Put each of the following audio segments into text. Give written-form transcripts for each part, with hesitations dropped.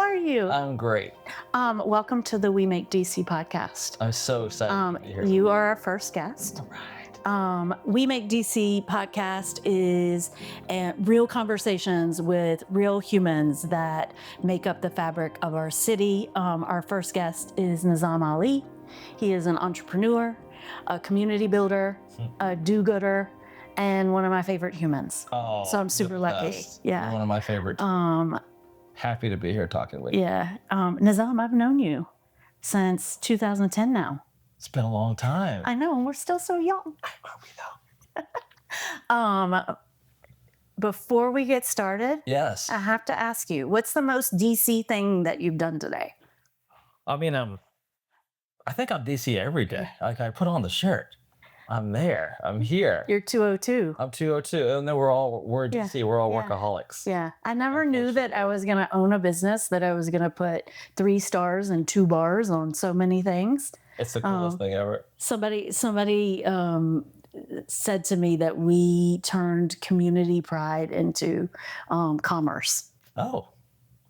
are you? I'm great. Welcome to the We Make DC podcast. I'm so excited to be here. You are our first guest. All right. We Make DC podcast is real conversations with real humans that make up the fabric of our city. Our first guest is Nizam Ali. He is an entrepreneur, a community builder, a do-gooder, and one of my favorite humans. Oh, so I'm super lucky. Best. Yeah. You're one of my favorites. Happy to be here talking with you. Yeah. Nizam, I've known you since 2010 now. It's been a long time. I know, and we're still so young. Before we get started, Yes. I have to ask you, what's the most DC thing that you've done today? I mean, I think I'm DC every day. Like I put on the shirt. I'm there. I'm here. You're 202. I'm 202. And then we're DC. We're all workaholics. Yeah. I never knew that I was going to own a business, that I was going to put 3 stars and 2 bars on so many things. It's the coolest thing ever. Somebody said to me that we turned community pride into commerce. Oh,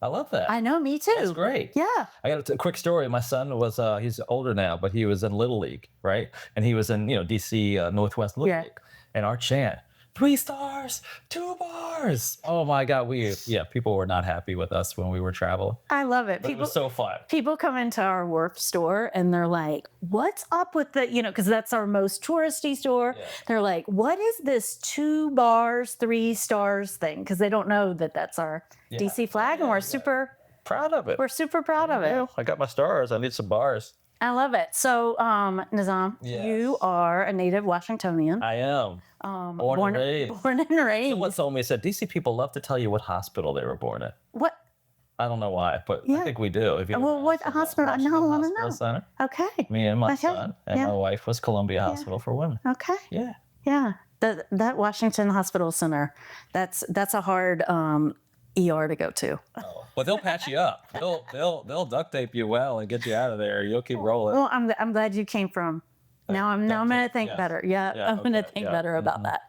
I love that. I know, me too. That's great. Yeah. I got a quick story. My son was, he's older now, but he was in Little League, right? And he was in, DC Northwest Little League. And our chant, 3 stars, 2 bars. Oh my God, people were not happy with us when we were traveling. I love it. But it was so fun. People come into our work store and they're like, what's up with the, because that's our most touristy store. Yeah. They're like, what is this 2 bars, 3 stars thing? Because they don't know that that's our DC flag, and we're super proud of it. We're super proud of it. I got my stars. I need some bars. I love it. So, Nizam, you are a native Washingtonian. I am. Born and raised. Born and raised. Someone told me, said, DC people love to tell you what hospital they were born in. What? I don't know why, but I think we do. If you what hospital? I want to know. Center. Okay. Me and my son and my wife was Columbia Hospital for Women. Okay. Yeah. Yeah. That Washington Hospital Center, that's a hard ER to go to. Oh, well, they'll patch you up. They'll duct tape you well and get you out of there. You'll keep rolling. Well, I'm glad you came from. Now I'm going to think better. I'm going to think better about that.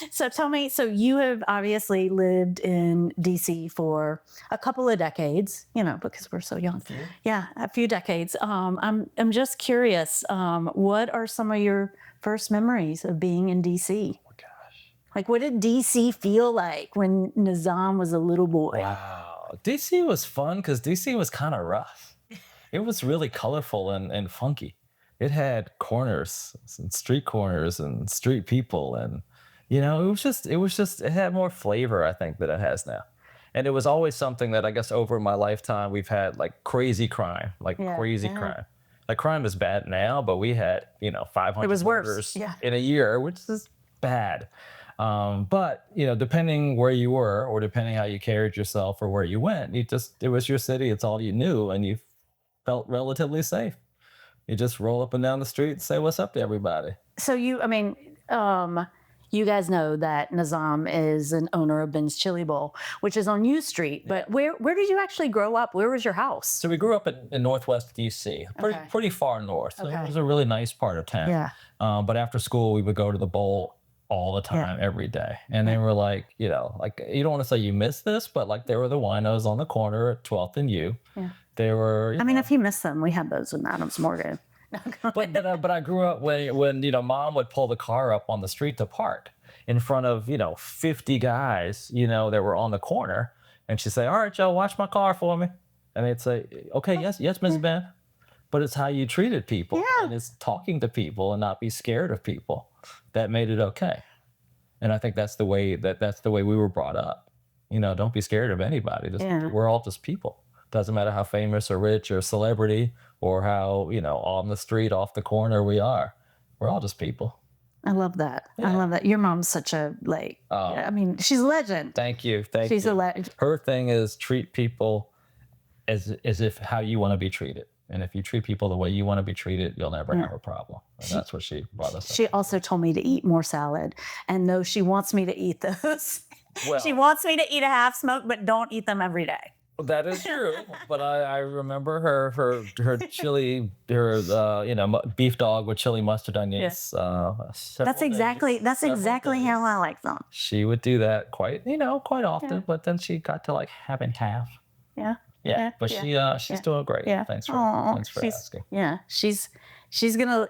So tell me, so you have obviously lived in DC for a couple of decades, because we're so young. Yeah, a few decades. I'm just curious, what are some of your first memories of being in DC? Oh gosh. Like, what did DC feel like when Nizam was a little boy? Wow. DC was fun because DC was kind of rough. It was really colorful and funky. It had corners and street people. And, it had more flavor, I think, than it has now. And it was always something that I guess over my lifetime, we've had like crazy crime, crime. Like crime is bad now, but we had, 500 it was murders worse. in a year, which is bad. But, depending where you were or depending how you carried yourself or where you went, it was your city. It's all you knew. And you felt relatively safe. You just roll up and down the street and say what's up to everybody. So you guys know that Nizam is an owner of Ben's Chili Bowl, which is on U Street. But where did you actually grow up? Where was your house? So we grew up in Northwest D.C., pretty far north. So it was a really nice part of town. Yeah. But after school, we would go to the bowl all the time, every day. And they were like, you don't want to say you miss this, but like there were the winos on the corner at 12th and U. Yeah. They were. If you miss them, we had those in Adams Morgan. But I grew up when Mom would pull the car up on the street to park in front of 50 guys that were on the corner, and she'd say, "All right, y'all, watch my car for me," and they'd say, "Okay, yes, Miss Ben." But it's how you treated people, and it's talking to people and not be scared of people that made it okay. And I think that's the way we were brought up. Don't be scared of anybody. We're all just people. Doesn't matter how famous or rich or celebrity or how, on the street, off the corner we are. We're all just people. I love that. Yeah. I love that. Your mom's such a, she's a legend. Thank you. She's a legend. Her thing is treat people as if how you want to be treated. And if you treat people the way you want to be treated, you'll never have a problem. And that's what she brought us up. She also told me to eat more salad. And though she wants me to eat those, she wants me to eat a half smoke, but don't eat them every day. That is true, but I remember her chili, beef dog with chili mustard onions. That's exactly how I like them. She would do that quite often, but then she got to like having half. Yeah. Yeah, Yeah. but Yeah. she's Yeah. doing great. Yeah. Oh, Thanks for she's asking. yeah. She's gonna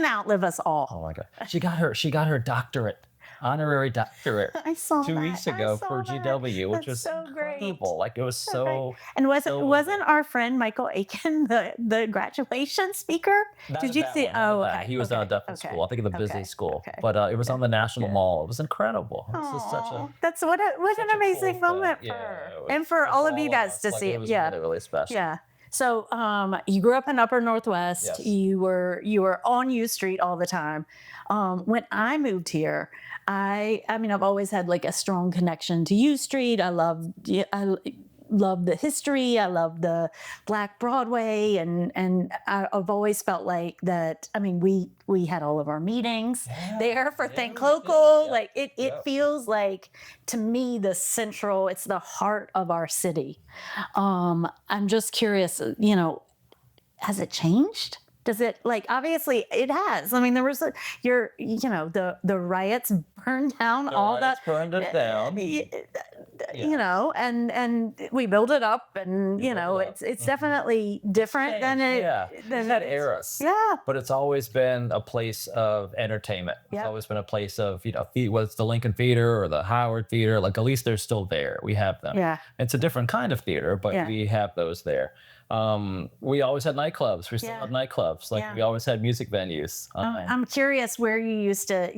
outlive us Oh all. my God. She got her doctorate, honorary doctorate I saw 2 weeks that. I ago saw for that. GW, which That's was so great. incredible. Like it was So great. so, And so wasn't moving. our friend Michael Aiken the graduation speaker? Not Did at you that see? one, not at Oh, that. okay. He was at a Okay. different Okay. school. I think at the business Okay. school, Okay. but it was Okay. on the National Yeah. Mall. It was incredible. This is Oh, that's what an such a cool amazing thing. moment for Yeah, her it and was, for and all for of you all of guys us, to like see it it. was Yeah. really, really special. Yeah. So, you grew up in Upper Northwest. Yes. You were on U Street all the time. When I moved here, I mean, I've always had like a strong connection to U Street. I love the history. I love the Black Broadway, and I've always felt like that. I mean, we had all of our meetings Yeah, there for yeah, Think we did. Local. Yep, Like it yep. feels like to me the central. It's the heart of our city. I'm just curious, has it changed? Does it like obviously it has. I mean, there was the riots burned down The all riots that, burned it down. you know, and we build it up, and We built it up. it's definitely different than Changed, it. yeah. We've had eras. Yeah. But it's always been a place of entertainment. It's Yep. always been a place of, whether it's the Lincoln Theater or the Howard Theater, like at least they're still there. We have them. Yeah. It's a different kind of theater, but Yeah. we have those there. We always had nightclubs. We still Yeah. have nightclubs. Like Yeah. we always had music venues. I'm curious where you used to,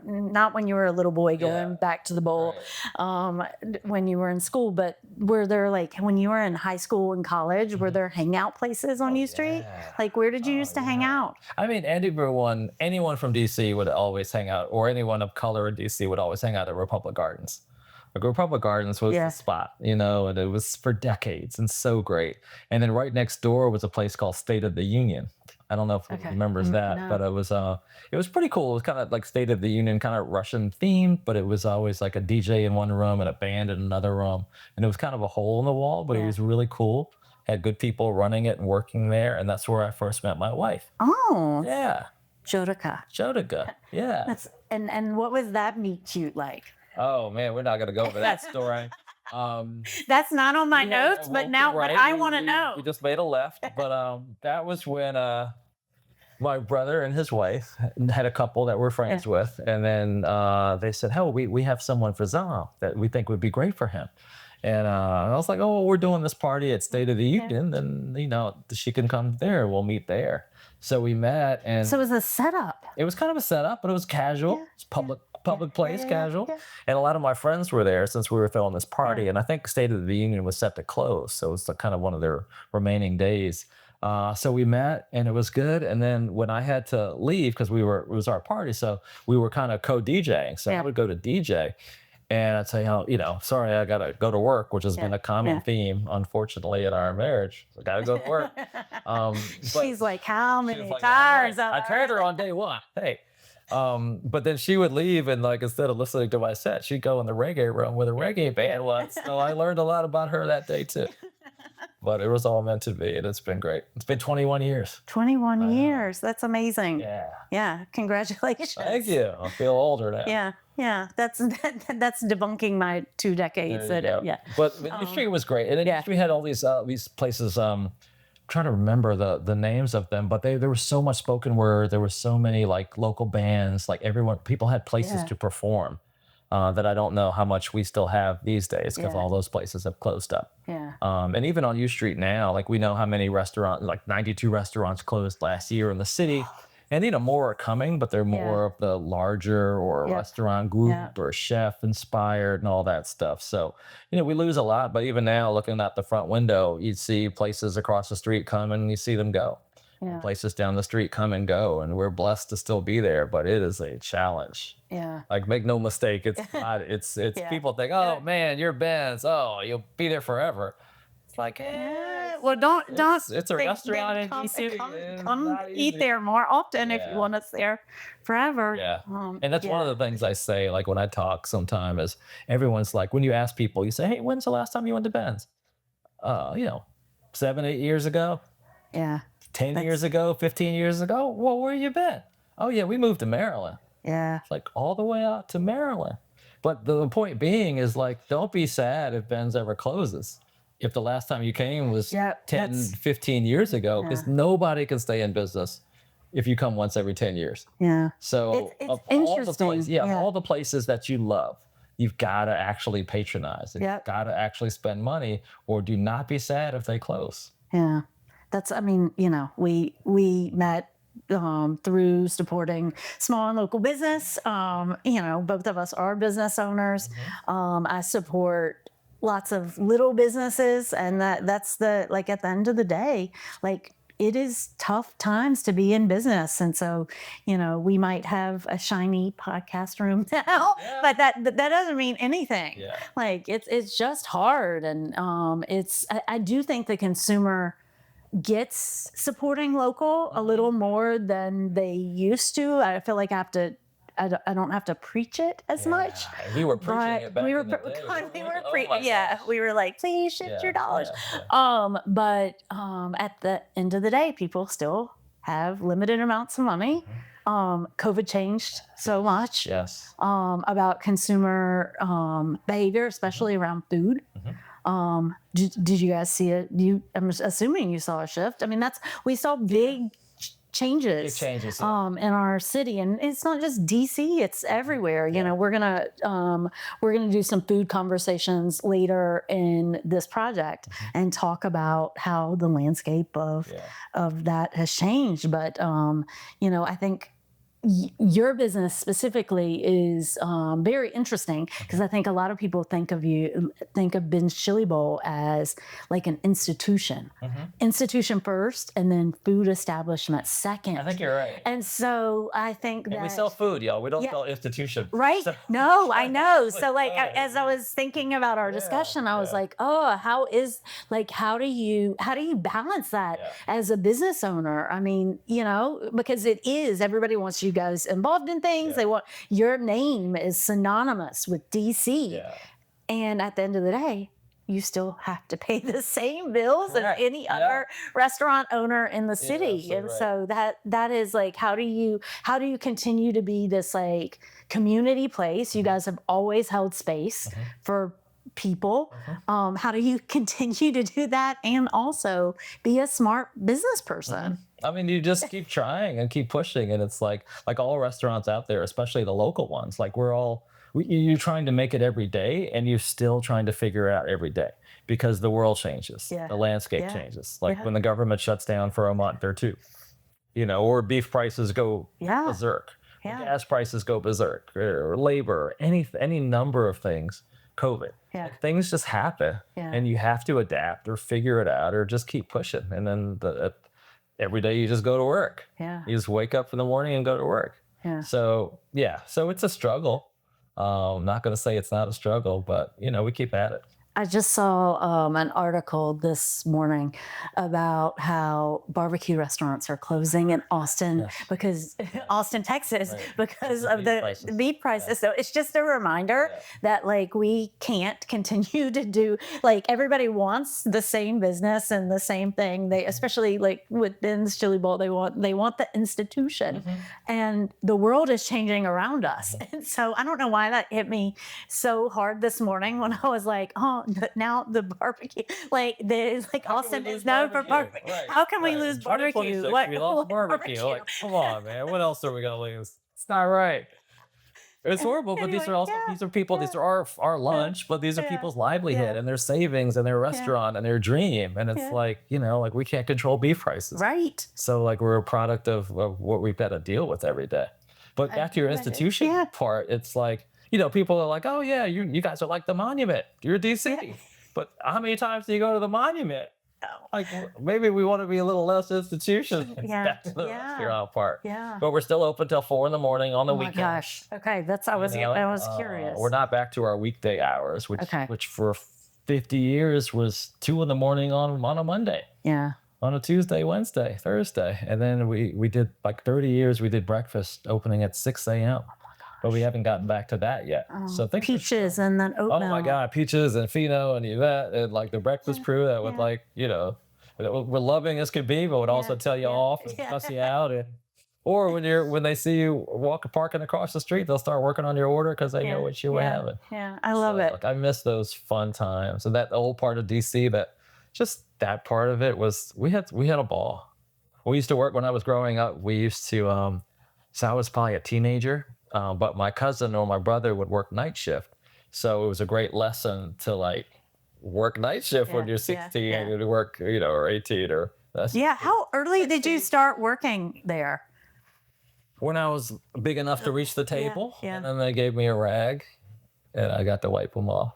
not when you were a little boy going Yeah. back to the bowl, Right. when you were in school, but were there like when you were in high school and college, were there hangout places on U Street? yeah. Like where did you used to hang yeah. out? I mean, anyone from DC would always hang out, or anyone of color in DC would always hang out at Republic Gardens. Like Republic Gardens was Yeah. the spot, and it was for decades and so great. And then right next door was a place called State of the Union. I don't know if Okay. anyone remembers that, No. but it was pretty cool. It was kind of like State of the Union, kind of Russian themed, but it was always like a DJ in one room and a band in another room, and it was kind of a hole in the wall, but it Yeah. was really cool. Had good people running it and working there, and that's where I first met my wife. Oh, Yeah, Jodica. Jodica. Yeah. And what was that meet cute like? Oh man, we're not gonna go over that story. That's not on my Yeah, notes, but well, now but right, I want to know. We just made a left, but that was when my brother and his wife had a couple that we're friends with, and then they said, "Hell, we have someone for Zal that we think would be great for him." And I was like, "Oh, we're doing this party at State of the Union, then she can come there. We'll meet there." So we met, and So it was a setup. it was kind of a setup, but it was casual. Yeah, It's public place, yeah, casual. yeah. And a lot of my friends were there since we were throwing this party. And I think State of the Union was set to close. So it was kind of one of their remaining days. So we met and it was good. And then when I had to leave, because it was our party, so we were kind of co-DJing. So I Yeah. would go to DJ and I'd say, sorry, I got to go to work, which has been a common theme, unfortunately, in our marriage. I got to go to work. But She's like, how she many was like, times? I turned her on day one. Hey. But then she would leave, and like instead of listening to my set, she'd go in the reggae room where the reggae band was. So I learned a lot about her that day too. But it was all meant to be, and it's been great. It's been 21 years. 21 years. That's amazing. Yeah. Yeah. Congratulations. Thank you. I feel older now. Yeah. Yeah. That's debunking my 2 decades. There you go. Yeah. But the industry was great, and the industry had all these places. Trying to remember the names of them, but there was so much spoken word. There were so many like local bands. Like people had places to perform that I don't know how much we still have these days because all those places have closed up. Yeah. And even on U Street now, like we know how many restaurants, like 92 restaurants closed last year in the city. And more are coming, but they're more of the larger or restaurant group or chef inspired and all that stuff. So, we lose a lot, but even now looking out the front window, you'd see places across the street come and you see them go. Yeah. Places down the street come and go, and we're blessed to still be there, but it is a challenge. Yeah. Like make no mistake, it's not, it's people think, oh man, you're Ben's. Oh, you'll be there forever. It's like, Well, don't. It's a restaurant in come, DC. come eat there more often if you want us there forever. Yeah. And that's one of the things I say, like when I talk sometime is everyone's like, when you ask people, you say, hey, when's the last time you went to Ben's? 7, 8 years ago, Yeah. 10 years ago, 15 years ago. Well, where you been? Oh yeah, we moved to Maryland. Yeah. It's like all the way out to Maryland. But the point being is like, don't be sad if Ben's ever closes. if the last time you came was Yeah, 10, that's 15 years ago, yeah, because nobody can stay in business if you come once every 10 years. yeah. So It's of all the places, interesting. yeah, of Yeah. all the places that you love, you've got to actually patronize and you've Yep. got to actually spend money, or do not be sad if they close. Yeah. That's, I mean, we met through supporting small and local business. Both of us are business owners. Mhm. I support lots of little businesses, and that's the like at the end of the day, like it is tough times to be in business. And so, we might have a shiny podcast room now, Yeah. but that doesn't mean anything. Yeah. Like it's just hard. And I do think the consumer gets supporting local a little more than they used to. I feel like I don't have to preach it as much. Yeah, we were preaching But it back we were, in the day. God, we were Oh my yeah, gosh. we were like, please shift Yeah, your dollars. yeah, yeah. But at the end of the day, people still have limited amounts of money. COVID changed so much Yes. about consumer behavior, especially around food. Mhm. Did you guys see it? I'm assuming you saw a shift. I mean, we saw big changes, Big changes, yeah. in our city, and it's not just DC; it's everywhere. Yeah. We're gonna do some food conversations later in this project and talk about how the landscape Yeah. of that has changed. But I think your business specifically is very interesting, because I think a lot of people think of Ben's Chili Bowl as like an institution, institution first, and then food establishment second. I think you're right. And so I think And we that sell food, y'all. We don't Yeah. sell institution. right? So- No, I know. So Right. as I was thinking about our Yeah, discussion, I was yeah. like, oh, how do you balance that Yeah. as a business owner? I mean, because everybody wants you guys involved in things. Yeah. They want your name is synonymous with DC. Yeah. And at the end of the day, you still have to pay the same bills as Correct. any Yeah. other restaurant owner in the city. absolutely And right. so that is like, how do you continue to be this like community place? You guys have always held space for people. How do you continue to do that and also be a smart business person? I mean, you just keep trying and keep pushing, and it's like all restaurants out there, especially the local ones. Like you're trying to make it every day, and you're still trying to figure it out every day, because the world changes, Yeah. the landscape Yeah. changes. Like Yeah. when the government shuts down for a month or two, or beef prices go Yeah. berserk, or Yeah. gas prices go berserk, or labor, any number of things. COVID, Yeah. like, things just happen, Yeah. and you have to adapt or figure it out or just keep pushing, and then every day you just go to work. Yeah. You just wake up in the morning and go to work. Yeah. So it's a struggle. I'm not going to say it's not a struggle, but we keep at it. I just saw an article this morning about how barbecue restaurants are closing in Austin Yes. because Austin, Texas, Right. because The of beef the prices. beef prices. Yeah. So it's just a reminder Yeah. that like we can't continue to do like everybody wants the same business and the same thing. They especially like with Ben's Chili Bowl, they want the institution, and the world is changing around us. And so I don't know why that hit me so hard this morning when I was like, oh, now the barbecue, like Austin we is lose known for barbecue? barbecue. Right, How can we right. lose barbecue? 2026, we lost barbecue. Like, come on, man. What else are we gonna lose? It's not right. It's horrible, but these Anyway, are also yeah, these are people. These are our lunch, but these are yeah, people's livelihood yeah. and their savings and their restaurant and their dream. And it's Yeah. like like we can't control beef prices. Right. So like we're a product of what we've got to deal with every day. But back to your institution Yeah. part, it's like people are like, oh yeah, you guys are like the monument. You're DC. Yeah. But how many times do you go to the monument? Oh. Like maybe we want to be a little less institution. Yeah. Back to the Yeah. restaurant part. Yeah. But we're still open till 4 a.m. on the Oh my weekend. gosh. Okay, I was curious. We're not back to our weekday hours, Okay. which for 50 years was 2 a.m. on a Monday, Yeah. on a Tuesday, Wednesday, Thursday. And then we did like 30 years, we did breakfast opening at 6 a.m. But we haven't gotten back to that yet. So things are- Peaches and then oat oh milk. my God, Peaches and Fino and Yvette and like the breakfast crew that would Yeah. we're loving as could be, but would also tell you Yeah. off and Yeah. cuss you out. And Or when they see you parking across the street, they'll start working on your order because they know what you were having. Yeah, I love it. Like, I miss those fun times. And that old part of DC, that part of it was we had a ball. We used to work when I was growing up. We used to so I was probably a teenager, but my cousin or my brother would work night shift. So it was a great lesson to like work night shift when you're 16 and you work, or 18 or that's How early did you start working there? when I was big enough to reach the table. yeah. And then they gave me a rag and I got to wipe them off.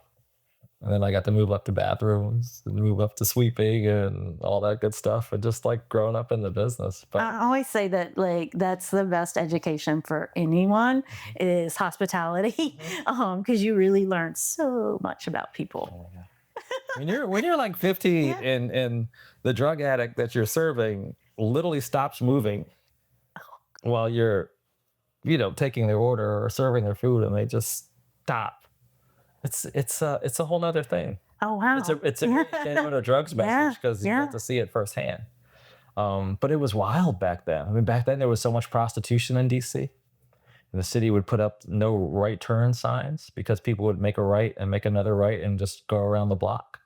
And then I got to move up to bathrooms and move up to sweeping and all that good stuff. And just like growing up in the business. But I always say that like that's the best education for anyone is hospitality, because you really learn so much about people. when you're like 50 and the drug addict that you're serving literally stops moving while you're, taking their order or serving their food, and they just stop. It's a whole nother thing. Oh wow! It's a genuine a drugs message because you get to see it firsthand. But it was wild back then. I mean, back then there was so much prostitution in DC. And the city would put up no right turn signs because people would make a right and make another right and just go around the block.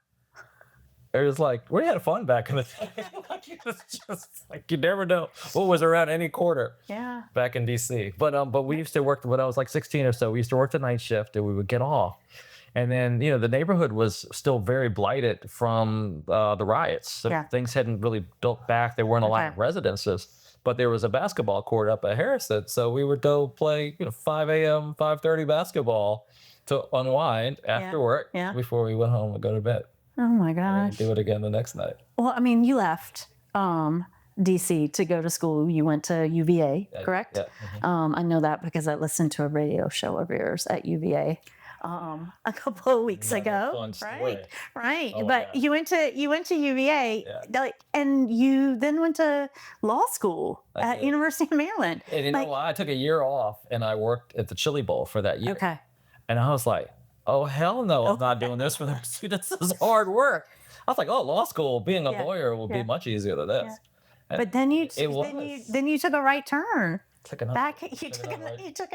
It was like, we had fun back in the day. Like, it was just like, you never know what was around any corner back in DC. But we used to work, when I was like 16 or so, we used to work the night shift and we would get off. And then, the neighborhood was still very blighted from the riots. So things hadn't really built back. There weren't a lot of residences, but there was a basketball court up at Harrison. So we would go play, 5 a.m., 5:30 basketball to unwind after work before we went home and go to bed. Oh my gosh. And do it again the next night. Well, I mean, you left DC to go to school. You went to UVA, correct? Yeah. Mm-hmm. I know that because I listened to a radio show of yours at UVA a couple of weeks ago. Right. Oh, but you went to UVA, and you then went to law school at University of Maryland. And you know what? I took a year off and I worked at the Chili Bowl for that year. Okay. And I was like, oh, hell no, I'm not doing this for the students. This is hard work. I was like, oh, law school, being a lawyer will be much easier than this. Yeah. But then you took a right turn. You took another right turn.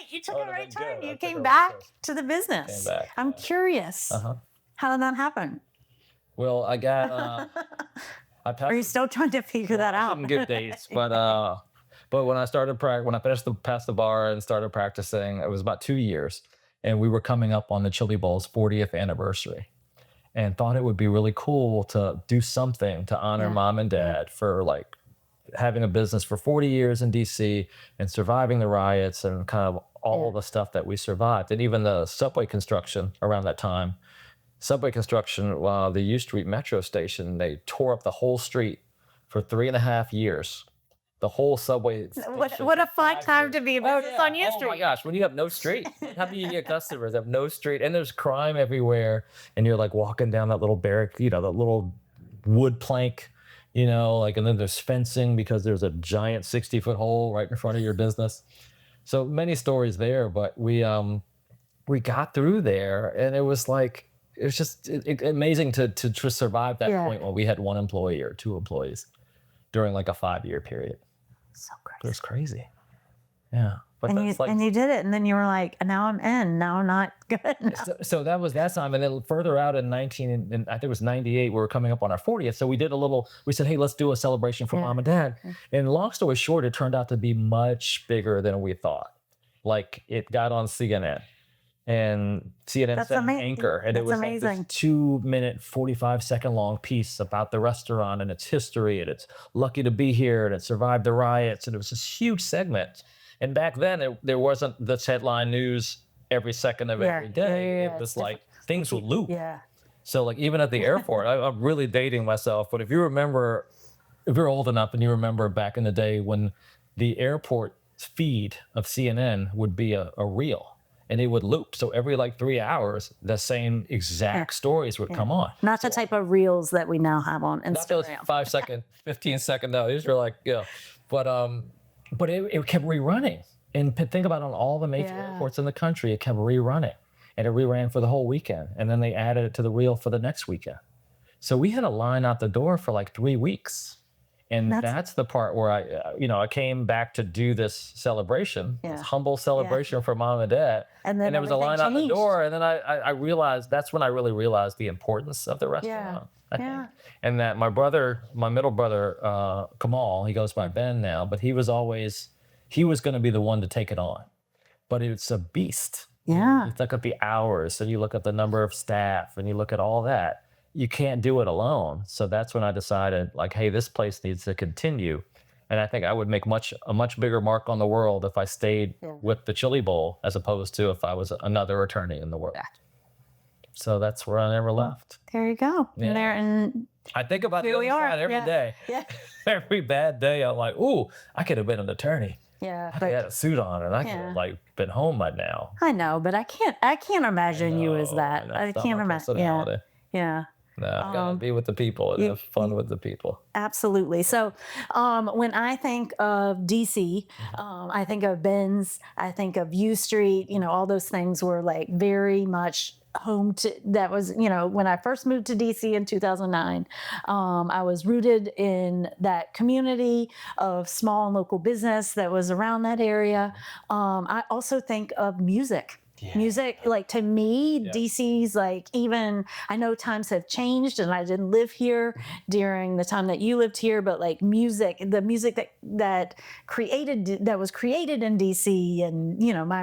You took a right turn. You came back to the business. I'm curious. How did that happen? Well, I got. Are you still trying to figure that out? I didn't give dates, but when I started when I passed the bar and started practicing, it was about 2 years, and we were coming up on the Chili Bowl's 40th anniversary, and thought it would be really cool to do something to honor mom and dad for like having a business for 40 years in DC and surviving the riots and kind of all the stuff that we survived, and even the subway construction around that time. Subway construction, the U Street metro station, they tore up the whole street for 3.5 years. The whole subway. What a fun time to be about on U Street. Oh my gosh, when you have no street, how do you get customers? Have no street, and there's crime everywhere, and you're like walking down that little barrack, that little wood plank, and then there's fencing because there's a giant 60-foot hole right in front of your business. So many stories there, but we got through there, and it was just amazing to survive that point when we had 1 employee or 2 employees during like a 5-year period. So crazy. It was crazy. Yeah. But and you did it, and then you were like, now I'm in, now I'm not good. So that was that time. And then further out in I think it was 98, we were coming up on our 40th. So we said, hey, let's do a celebration for mom and dad. And long story short, it turned out to be much bigger than we thought. Like, it got on CNN. And CNN set an anchor, and it was amazing. Like this 2-minute, 45-second long piece about the restaurant and its history, and it's lucky to be here, and it survived the riots, and it was this huge segment. And back then, there wasn't this headline news every second of every day. It was like things would loop. Yeah. So like even at the airport, I'm really dating myself, but if you're old enough and you remember back in the day when the airport feed of CNN would be a reel. And it would loop. So every 3 hours, the same exact stories would come on. Not the type of reels that we now have on Instagram. Not those 5-second, 15-second. No, these were but it kept rerunning. And think about it, on all the major airports in the country, it kept rerunning. And it reran for the whole weekend. And then they added it to the reel for the next weekend. So we had a line out the door for 3 weeks. And that's the part where I came back to do this celebration, this humble celebration for mom and dad. And then there was a line out the changed. door. And then I realized, that's when I really realized the importance of the restaurant. I think. And that my middle brother, Kamal, he goes by Ben now, but he was going to be the one to take it on. But it's a beast. Yeah. You look at the hours, and you look at the number of staff, and you look at all that. You can't do it alone. So that's when I decided, like, hey, this place needs to continue. And I think I would make a much bigger mark on the world if I stayed with the Chili Bowl as opposed to if I was another attorney in the world. So that's where I never left. There you go. Yeah. And I think about the other side every day. Yeah. Every bad day, I'm like, ooh, I could have been an attorney. Yeah. I had a suit on, and I could have been home by now. I know, but I can't imagine you as that. I can't imagine. Yeah. No, I've got to be with the people and have fun with the people. Absolutely. So when I think of DC, I think of Ben's, I think of U Street, all those things were like very much home to, that was, when I first moved to DC in 2009, I was rooted in that community of small and local business that was around that area. I also think of music. Music, like to me, DC's like, even, I know times have changed and I didn't live here during the time that you lived here, but like the music that was created in DC, and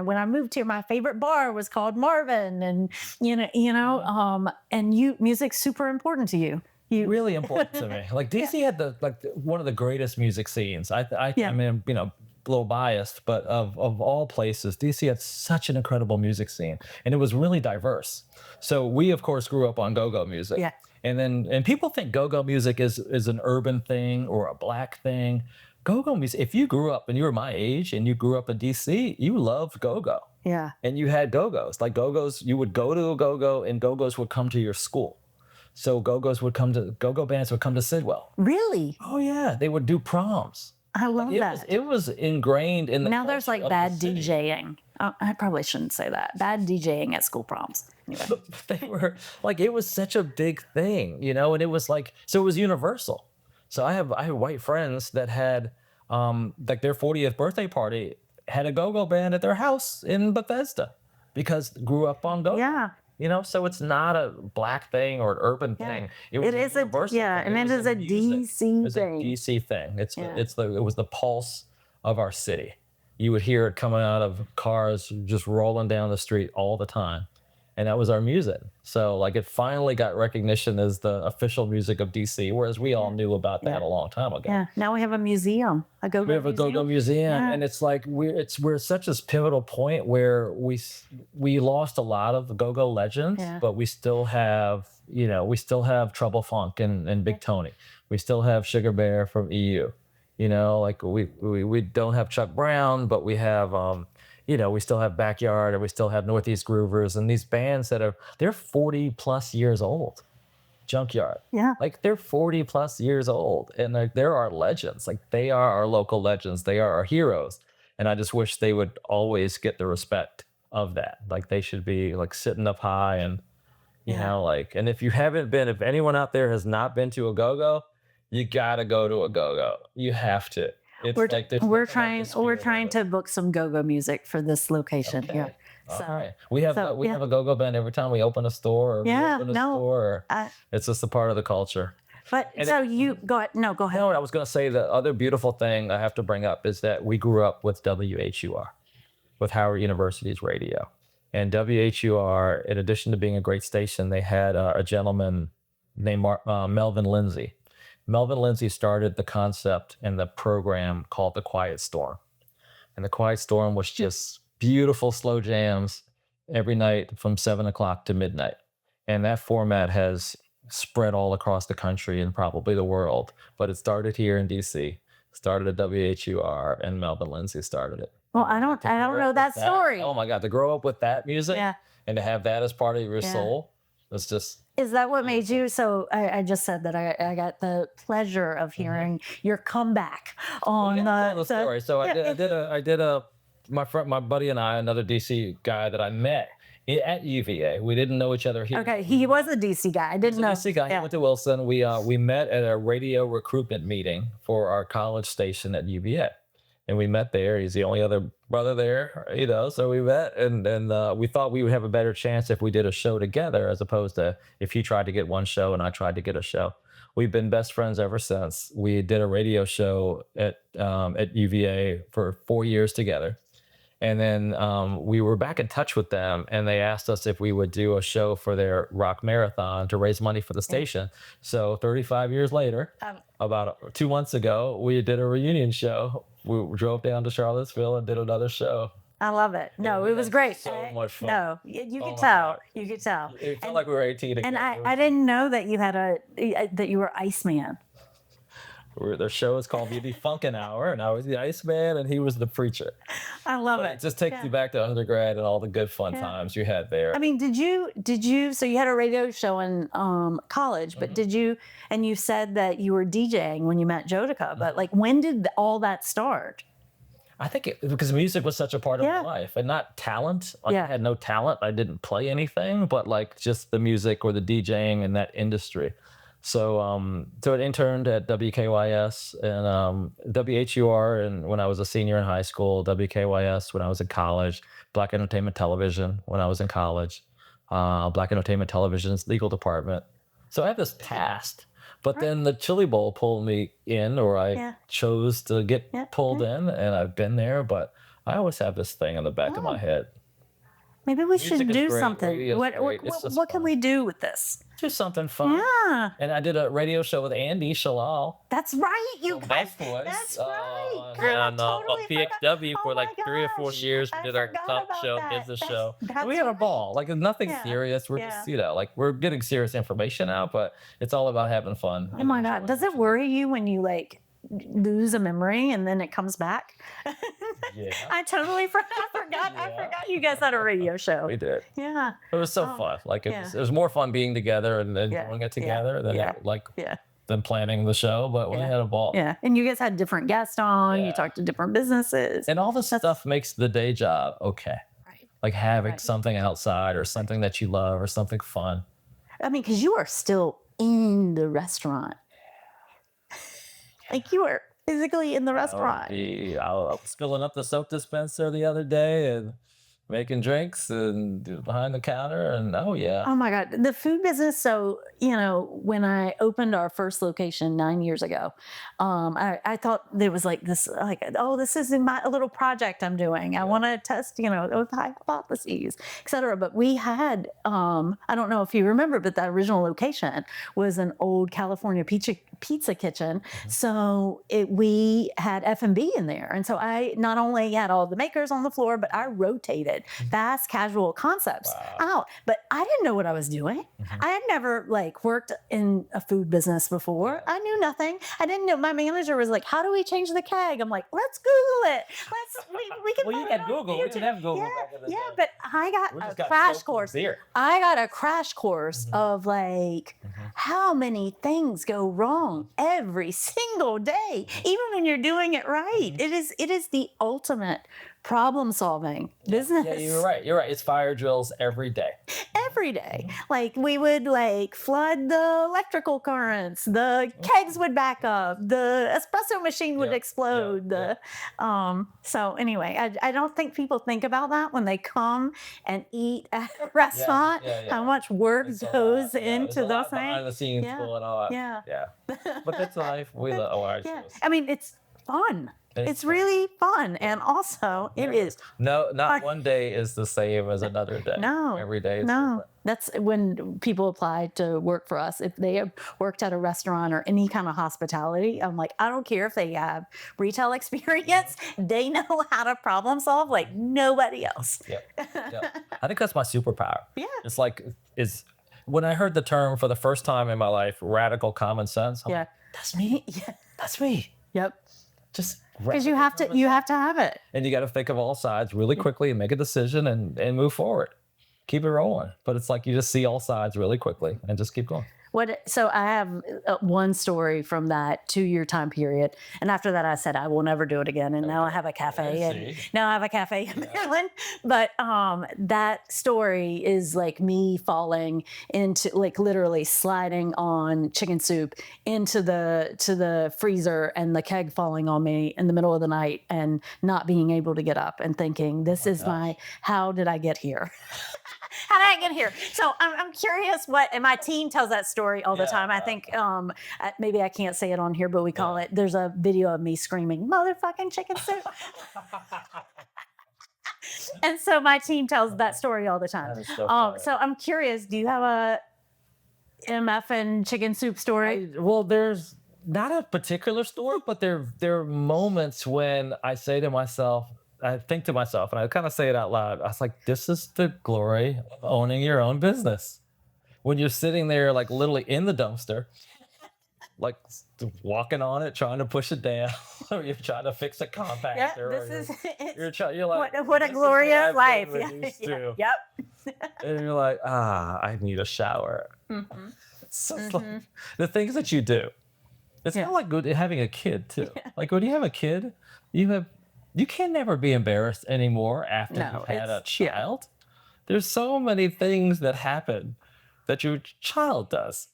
when I moved here, my favorite bar was called Marvin, and music's super important to you. Really important to me. Like DC had one of the greatest music scenes. I mean, a little biased, but of all places, DC had such an incredible music scene, and it was really diverse. So we, of course, grew up on go-go music. Yeah. And people think go-go music is an urban thing or a black thing. Go-go music, if you grew up and you were my age and you grew up in DC, you loved go-go. Yeah. And you had go-go's. Like go-go's, you would go to a go-go and go-go's would come to your school. So go-go bands would come to Sidwell. Really? Oh yeah, they would do proms. I love that. It was ingrained in the now there's like bad the DJing. Oh, I probably shouldn't say that. Bad DJing at school proms. Anyway. They were like, it was such a big thing, and it was like, so it was universal. So I have white friends that had like their 40th birthday party had a go-go band at their house in Bethesda because grew up on go-go. Yeah. So it's not a black thing or an urban thing. It is a DC thing. It's a DC thing. It was the pulse of our city. You would hear it coming out of cars just rolling down the street all the time. And that was our music. So like it finally got recognition as the official music of DC, whereas we all knew about that a long time ago. Yeah. Now we have a museum, a go-go museum. We have a go-go museum, and it's like we're at such a pivotal point where we lost a lot of the go-go legends, but we still have Trouble Funk and Big Tony. We still have Sugar Bear from EU. Like we don't have Chuck Brown, but we have we still have Backyard, and we still have Northeast Groovers, and these bands they're 40 plus years old. Junkyard. Yeah. Like they're 40 plus years old, and they're our legends. Like they are our local legends. They are our heroes. And I just wish they would always get the respect of that. Like they should be like sitting up high, and and if anyone out there has not been to a go-go, you gotta go to a go-go. You have to. We're trying to book some go-go music for this location. Okay. Yeah. So right. we have a go-go band every time we open a store. It's just a part of the culture. But you go ahead. No, go ahead. No, I was going to say the other beautiful thing I have to bring up is that we grew up with WHUR, with Howard University's radio. And WHUR, in addition to being a great station, they had a gentleman named Melvin Lindsay. Melvin Lindsay started the concept and the program called The Quiet Storm. And The Quiet Storm was just beautiful slow jams every night from 7 o'clock to midnight. And that format has spread all across the country and probably the world. But it started here in DC, started at WHUR, and Melvin Lindsay started it. Well, I don't know that story. Oh my God, to grow up with that music and to have that as part of your soul, it's just... Is that what made you? So I just said that I got the pleasure of hearing your comeback on the story. So my buddy and I, another DC guy that I met, at UVA. We didn't know each other here. Okay, he was a DC guy. I didn't know. DC guy. He went to Wilson. We met at a radio recruitment meeting for our college station at UVA, and we met there. He's the only other brother there, So we met, and we thought we would have a better chance if we did a show together, as opposed to if he tried to get one show and I tried to get a show. We've been best friends ever since. We did a radio show at UVA for 4 years together. And then we were back in touch with them, and they asked us if we would do a show for their rock marathon to raise money for the station. So 35 years later, about 2 months ago, we did a reunion show. We drove down to Charlottesville and did another show. I love it. No, it was great. So much fun. No, you could tell. You could tell. It felt like we were 18 again. And I didn't know that you had that you were Iceman. The show is called Beauty Funkin' Hour, and I was the Iceman, and he was the preacher. I love it. It just takes you back to undergrad and all the good fun times you had there. I mean, did you, so you had a radio show in college, but did you, and you said that you were DJing when you met Jodica, but like, when did all that start? I think because music was such a part of my life, and not talent. Like, I had no talent. I didn't play anything, but like just the music or the DJing in that industry. So, so I interned at WKYS and WHUR, and when I was a senior in high school, WKYS when I was in college, Black Entertainment Television when I was in college, Black Entertainment Television's legal department. So I have this past, but then the Chili Bowl pulled me in, or I chose to get pulled in, and I've been there. But I always have this thing in the back of my head. Maybe we should do great. something. What can we do with this? Do something fun. Yeah. And I did a radio show with Andy Shalal. That's right. You guys. Voice. That's right. God, And totally PXW forgot. for like 3 or 4 gosh. years. We I did our forgot talk about show, that. business show. That's We had a right. ball. Like, nothing Yeah. serious. We're Yeah. just, like, we're getting serious information out, but it's all about having fun. Oh my God. Does it worry you when you like lose a memory and then it comes back? Yeah. I totally forgot. I forgot you guys had a radio show. We did. Yeah. It was so fun. Like, it was more fun being together and doing it together than than planning the show, but we had a ball. Yeah. And you guys had different guests on. You talked to different businesses. And all this stuff makes the day job okay. Right. Like having something outside or something that you love or something fun. I mean, because you are still in the restaurant. Like, you are physically in the restaurant. I was filling up the soap dispenser the other day and making drinks and behind the counter, and oh my God, the food business. So, when I opened our first location 9 years ago, I thought there was like this, this is a little project I'm doing. I want to test, hypotheses, et cetera. But we had, I don't know if you remember, but the original location was an old California pizza kitchen. So we had F&B in there. And so I not only had all the makers on the floor, but I rotated fast casual concepts out. But I didn't know what I was doing. I had never worked in a food business before. I knew nothing. I didn't know. My manager was like, "How do we change the keg?" I'm like, "Let's Google it. We can." Well, you had Google. We didn't have Google. Yeah, but I got a crash course. I got a crash course of how many things go wrong every single day, even when you're doing it right. It is the ultimate problem solving business. Yeah, you're right. It's fire drills every day. Every day. Like, we would flood the electrical currents, the kegs would back up, the espresso machine would explode. So anyway, I don't think people think about that when they come and eat at a restaurant. How much work goes into those things. Behind the scenes going on. Yeah. But that's life. We love. I mean, it's fun. It's really fun. And also, it is. No, not one day is the same as another day. No. Every day is different. That's when people apply to work for us. If they have worked at a restaurant or any kind of hospitality, I'm like, I don't care if they have retail experience. They know how to problem solve like nobody else. I think that's my superpower. Yeah. It's when I heard the term for the first time in my life, radical common sense. I'm like, that's me. Yeah. That's me. Yep. Just because you have to have it. And you got to think of all sides really quickly and make a decision and move forward. Keep it rolling. But it's like you just see all sides really quickly and just keep going. So I have one story from that 2-year time period. And after that, I said, I will never do it again. And now I have a cafe in Maryland. But that story is like me falling into, like, literally sliding on chicken soup into the freezer, and the keg falling on me in the middle of the night, and not being able to get up, and thinking, this is how did I get here? How did I get here? So I'm curious and my team tells that story all the time. I think maybe I can't say it on here, but we call it, there's a video of me screaming, motherfucking chicken soup. And so my team tells that story all the time. That is so funny. So I'm curious, do you have a MF and chicken soup story? Well, there's not a particular story, but there are moments when I say to myself, I think to myself, and I kind of say it out loud. I was like, this is the glory of owning your own business. When you're sitting there, like literally in the dumpster, like walking on it, trying to push it down, or you're trying to fix a compactor. You're like, what a glorious life. Yep. And you're like, I need a shower. Mm-hmm. So it's like the things that you do. It's kind of like good having a kid too. Yeah. Like when you have a kid, you can never be embarrassed anymore after you've had a child. There's so many things that happen that your child does.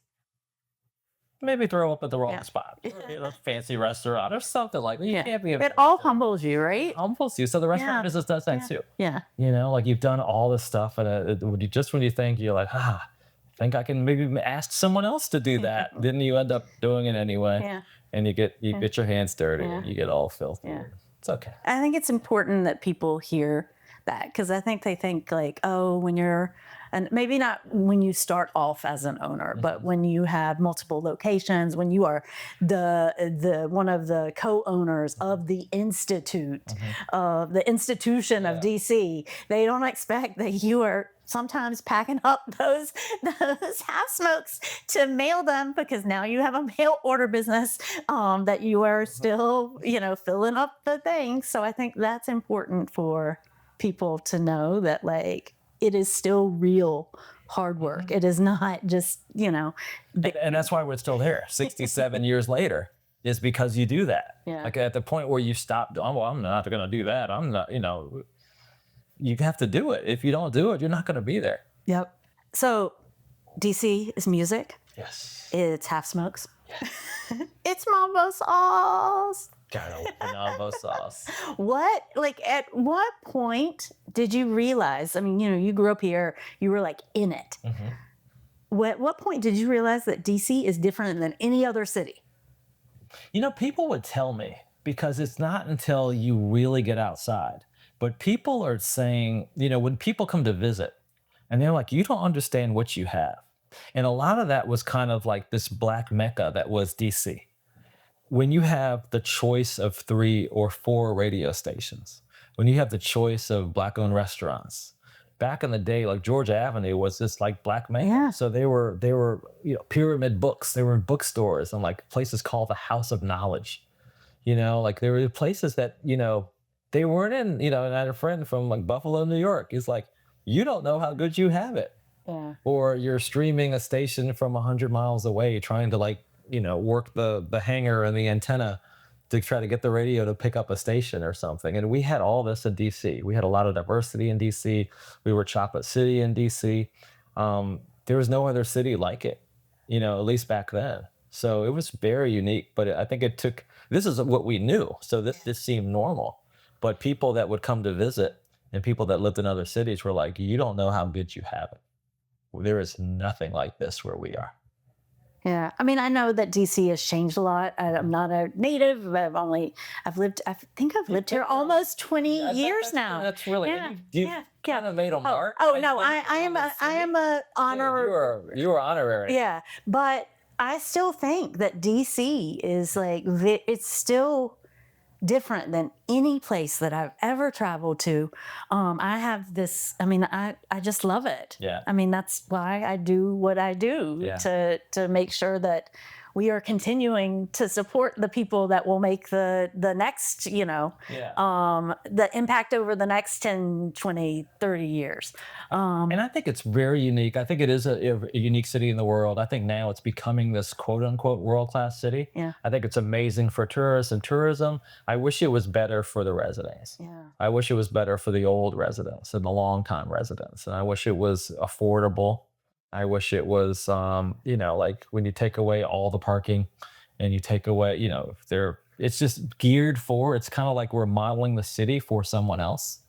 Maybe throw up at the wrong spot, or a fancy restaurant or something like that. You can't be embarrassed. It all humbles you, right? It humbles you. So the restaurant business does that too. Yeah. You know, like you've done all this stuff, and when you think, you're like, I think I can maybe ask someone else to do that. Then you end up doing it anyway. Yeah. And you get your hands dirty, and you get all filthy. Yeah. It's okay. I think it's important that people hear that, because I think they think like, oh, when you're, and maybe not when you start off as an owner, but when you have multiple locations, when you are the one of the co-owners of the institute, of the institution of DC, they don't expect that you are sometimes packing up those half smokes to mail them, because now you have a mail order business that you are still, filling up the things. So I think that's important for people to know, that like it is still real hard work. It is not just, and that's why we're still here 67 years later, is because you do that. Yeah. Like at the point where you stop, I'm not going to do that. I'm not, you have to do it. If you don't do it, you're not going to be there. Yep. So DC is music. Yes. It's half smokes. Yes. It's mambo sauce. Gotta open mambo sauce. At what point did you realize, you grew up here, you were like in it. What point did you realize that DC is different than any other city? People would tell me, because it's not until you really get outside. But people are saying, when people come to visit, and they're like, you don't understand what you have. And a lot of that was kind of like this black mecca that was DC. When you have the choice of 3 or 4 radio stations, when you have the choice of black-owned restaurants, back in the day, like Georgia Avenue was this like black mecca. Yeah. So they were pyramid books. They were in bookstores and like places called the House of Knowledge. Like there were places that, they weren't in, and I had a friend from like Buffalo, New York. He's like, you don't know how good you have it. Yeah. Or you're streaming a station from 100 miles away, trying to work the hanger and the antenna to try to get the radio to pick up a station or something. And we had all this in DC. We had a lot of diversity in DC. We were Chocolate City in DC. There was no other city like it, at least back then. So it was very unique, but I think this is what we knew. So this seemed normal. But people that would come to visit and people that lived in other cities were like, you don't know how good you have it. There is nothing like this where we are. Yeah. I know that DC has changed a lot. I'm not a native. I think I've lived here almost 20 years now. That's really, you kind of made a mark. No, I am a honorary. You were honorary. Yeah. But I still think that DC is like, it's still different than any place that I've ever traveled to. I have this, I just love it. Yeah. That's why I do what I do, to make sure that we are continuing to support the people that will make the next, the impact over the next 10, 20, 30 years. And I think it's very unique. I think it is a unique city in the world. I think now it's becoming this quote unquote world class city. Yeah. I think it's amazing for tourists and tourism. I wish it was better for the residents. Yeah. I wish it was better for the old residents and the long time residents. And I wish it was affordable. I wish it was, like when you take away all the parking and you take away, it's just geared for, it's kind of like we're modeling the city for someone else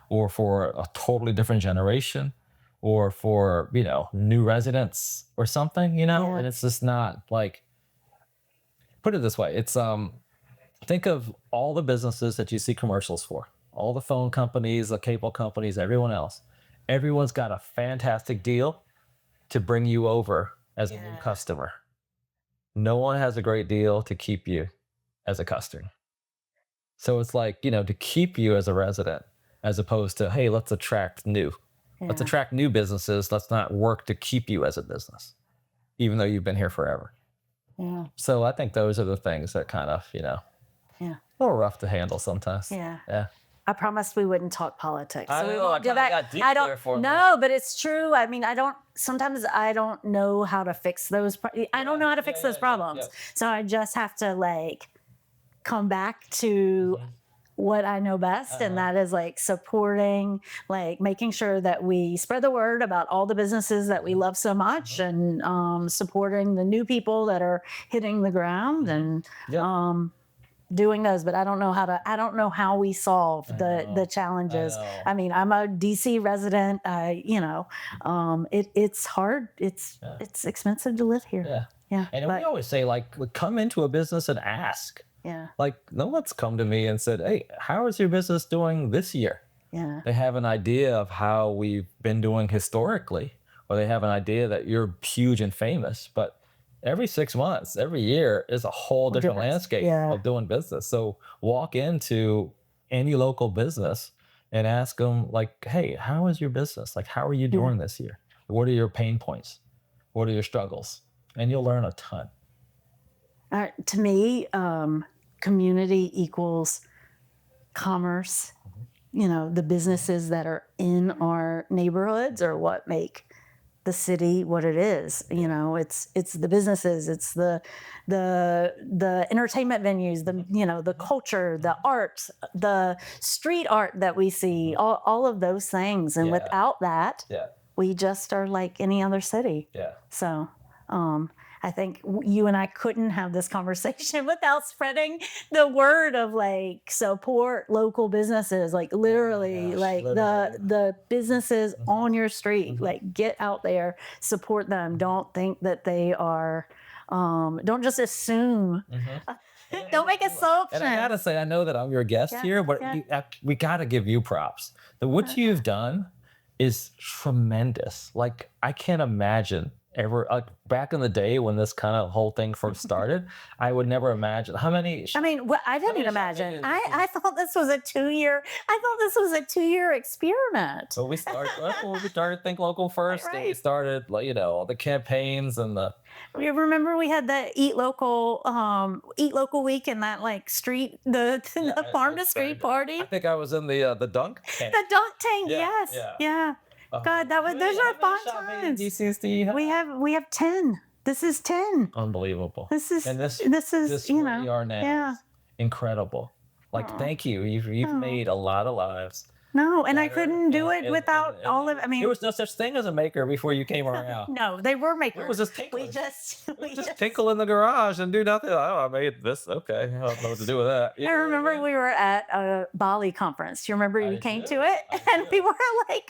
or for a totally different generation or for, new residents or something, Yeah. and it's just not like, put it this way. It's, think of all the businesses that you see commercials for, all the phone companies, the cable companies, everyone else. Everyone's got a fantastic deal to bring you over as a new Yeah. customer. No one has a great deal to keep you as a customer. So it's like, to keep you as a resident as opposed to, hey, let's attract new. Let's Yeah. attract new businesses. Let's not work to keep you as a business, even though you've been here forever. Yeah. So I think those are the things that kind of, Yeah. a little rough to handle sometimes. Yeah. Yeah. I promised we wouldn't talk politics. I So we know, I won't do kinda that. got deep I there don't for a minute. no, but it's true. I mean, sometimes I don't know how to fix those. I don't know how to fix those problems. So I just have to come back to what I know best. And that is supporting, making sure that we spread the word about all the businesses that we love so much and supporting the new people that are hitting the ground and doing those, but I don't know how we solve the challenges. know. I mean, I'm a DC resident. It's hard. It's expensive to live here. Yeah. Yeah. And we always say, come into a business and ask. Yeah. No one's come to me and said, hey, how is your business doing this year? Yeah. They have an idea of how we've been doing historically, or they have an idea that you're huge and famous, but every 6 months, every year is a whole different landscape of doing business. So walk into any local business and ask them hey, how is your business? How are you doing this year? What are your pain points? What are your struggles? And you'll learn a ton. To me, community equals commerce. The businesses that are in our neighborhoods are what make the city what it is. It's the businesses, it's the entertainment venues, the culture, the art, the street art that we see, all of those things. And without that, we just are like any other city. Yeah. So I think you and I couldn't have this conversation without spreading the word of support local businesses, literally, the businesses on your street, get out there, support them. Don't think that they are, don't just assume. Don't make assumptions. And I gotta say, I know that I'm your guest here, but we gotta give you props. What you've done is tremendous. I can't imagine ever back in the day when this kind of whole thing first started, I would never imagine how many. I mean, I didn't imagine. I thought this was a 2-year. I thought this was a 2-year experiment. So we started Think Local first. Right. And we started the campaigns and the. You remember we had the Eat Local week and that street the farm to street party. I think I was in the dunk tank. The dunk tank, Yeah, yes, yeah. God, those are fun times. DCs do you have? We have 10. This is 10. Unbelievable. This is this where we are now. Is incredible. Thank you. You've made a lot of lives. No, and I couldn't do it without all of. I mean, there was no such thing as a maker before you came around. No, they were makers. It was just tinkling. We just tinkle in the garage and do nothing. Oh, I made this. Okay, I don't know what to do with that. I remember we were at a Bali conference. Do you remember you came to it? And we were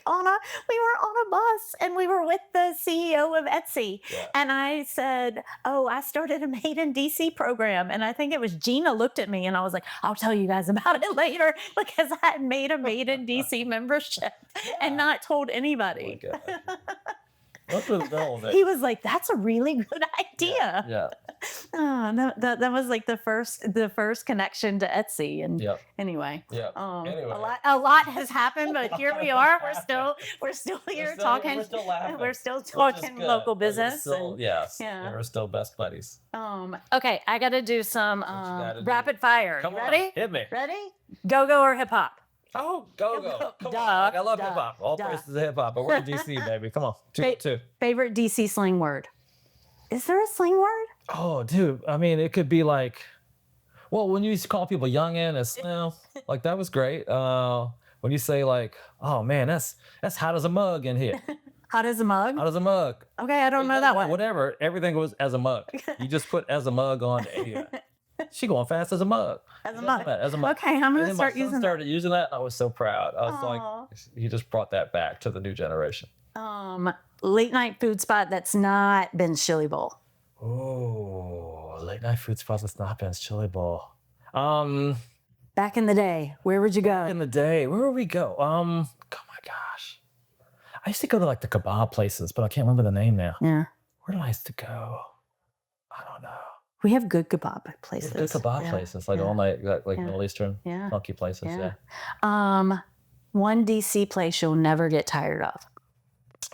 on a bus and we were with the CEO of Etsy. Yeah. And I said, "Oh, I started a Made in DC program." And I think it was Gina looked at me and I was like, "I'll tell you guys about it later," because I had made a Made in DC membership and not told anybody. Oh my God. Went through the middle of it. He was like, "That's a really good idea." Yeah. Oh, that was like the first connection to Etsy. And Yep. anyway, Yep. Anyway. a lot has happened, but here we are. We're still here talking. We're still laughing. We're still talking local business. Still, yes. Yeah. We're still best buddies. Okay, I got to do some gotta do? rapid fire. Come You on, ready? hit me. Ready? Go or hip hop? Oh, go. Come Duh, on. I love duh, hip hop. All duh. places hip hop. But we're in DC, baby. Come on. Two. Favorite DC slang word? Is there a slang word? Oh, dude. I mean, it could be like, well, when you used to call people youngin' and snail, like that was great. When you say like, oh man, that's hot as a mug in here. Hot as a mug? Hot as a mug. Okay, I don't know that one. Whatever. Everything was as a mug. You just put as a mug on the She going fast as a mug. As a mug. As a mug. Okay, I'm gonna And then start my son using started using that. I was so proud. I was Aw. like, he just brought that back to the new generation. Late night food spot that's not Ben's Chili Bowl. Oh, late night food spots that's not Ben's Chili Bowl. Back in the day, where would you go? In the day, where would we go? Oh my gosh. I used to go to like the kebab places, but I can't remember the name now. Yeah. Where did I used to go? I don't know. We have good kebab places. Good kebab places, like all night, like Middle Eastern funky places. Yeah. One DC place you'll never get tired of.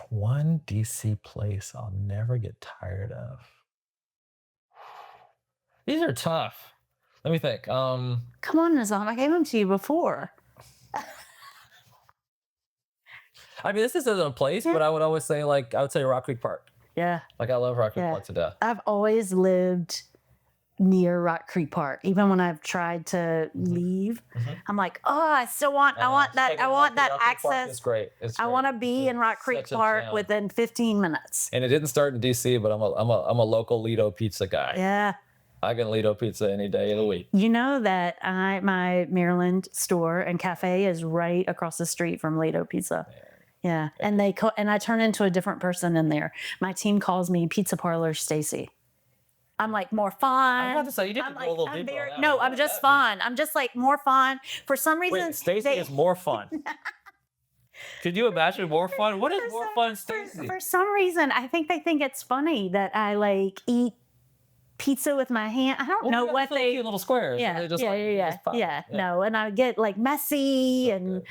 One DC place I'll never get tired of. These are tough. Let me think. Come on, Nizam. I gave them to you before. I mean, this isn't a place, but I would always say I would say Rock Creek Park. Yeah. Like I love Rock Creek Park to death. I've always lived near Rock Creek Park. Even when I've tried to leave, I'm like, oh, I want that access. It's great. I want to be in Rock Creek Park within 15 minutes. And it didn't start in DC, but I'm a local Lido pizza guy. Yeah. I can Lido pizza any day of the week. You know that my Maryland store and cafe is right across the street from Lido Pizza. Yeah. And I turn into a different person in there. My team calls me Pizza Parlor Stacey. I'm like more fun. I'm about to say you didn't go a little deeper on that. No, I'm just fun. I'm just like more fun. For some reason, wait, Stacey is more fun. Could you imagine more fun? What is more fun, Stacey? For some reason, I think they think it's funny that I like eat pizza with my hand. I don't know what they cute little squares. Yeah. No, and I get like messy and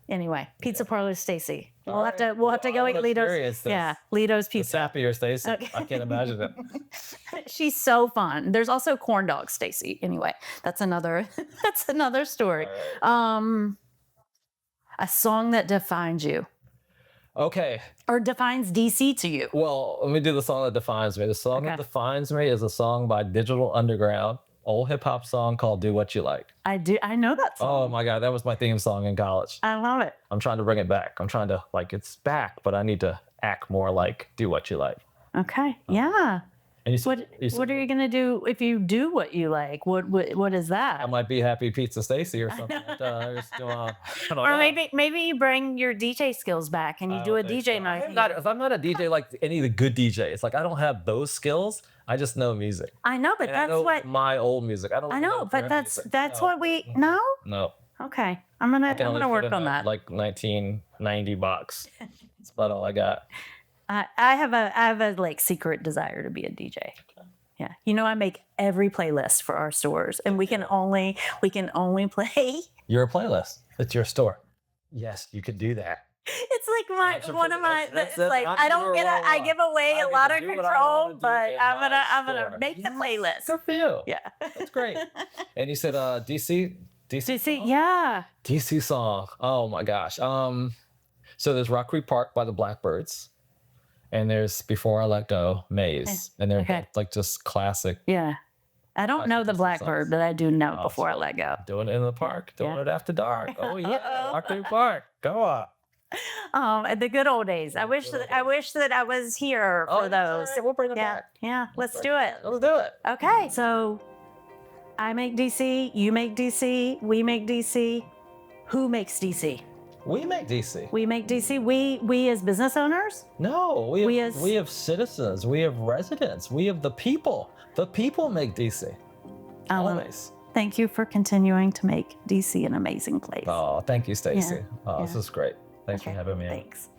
Anyway, Pizza Parlor Stacey. We'll have to go eat Lido's. Yeah, Lido's pizza. Sappier Stacey. Okay. I can't imagine it. She's so fun. There's also corn dog Stacey. Anyway, that's another story. Right. A song that defines you. Okay. Or defines DC to you. Well, let me do the song that defines me. The song that defines me is a song by Digital Underground. Old hip hop song called Do What You Like. I know that song. Oh my God, that was my theme song in college. I love it. I'm trying to bring it back. I'm trying to it's back, but I need to act more like Do What You Like. Okay. Yeah. And what are you gonna do if you do what you like? What is that? I might be Happy Pizza Stacey or something. Or maybe you bring your DJ skills back and you do a DJ night. I'm not a DJ like any of the good DJs. Like I don't have those skills. I just know music. I know, but that's what my old music. I know, but that's what we know. No. Okay, I'm gonna work on that. Like 1990 box. That's about all I got. I have a like secret desire to be a DJ. Okay. Yeah, I make every playlist for our stores, and we can only play. You're a playlist. It's your store. Yes, you could do that. It's like one of my. It's like I give away a lot of control, but I'm gonna make the playlist. Good for you. Yeah, that's great. And you said DC, yeah. DC song. Oh my gosh. So there's Rock Creek Park by the Blackbirds. And there's Before I Let Go, Maze. And they're like just classic. Yeah. I don't know the Blackbird, but I do know Before I Let Go. Doing it in the park, doing it after dark. Oh yeah, Rock Creek Park. Go on. The good old days. I wish that I was here for those. Right. We'll bring it back. Yeah, let's do it. Let's do it. Okay, so I make DC, you make DC, we make DC. Who makes DC? We make DC. We make DC. We as business owners? No, we have citizens. We have residents. We have the people. The people make DC. Always. Thank you for continuing to make DC an amazing place. Oh, thank you, Stacey. This is great. Thanks for having me. Thanks.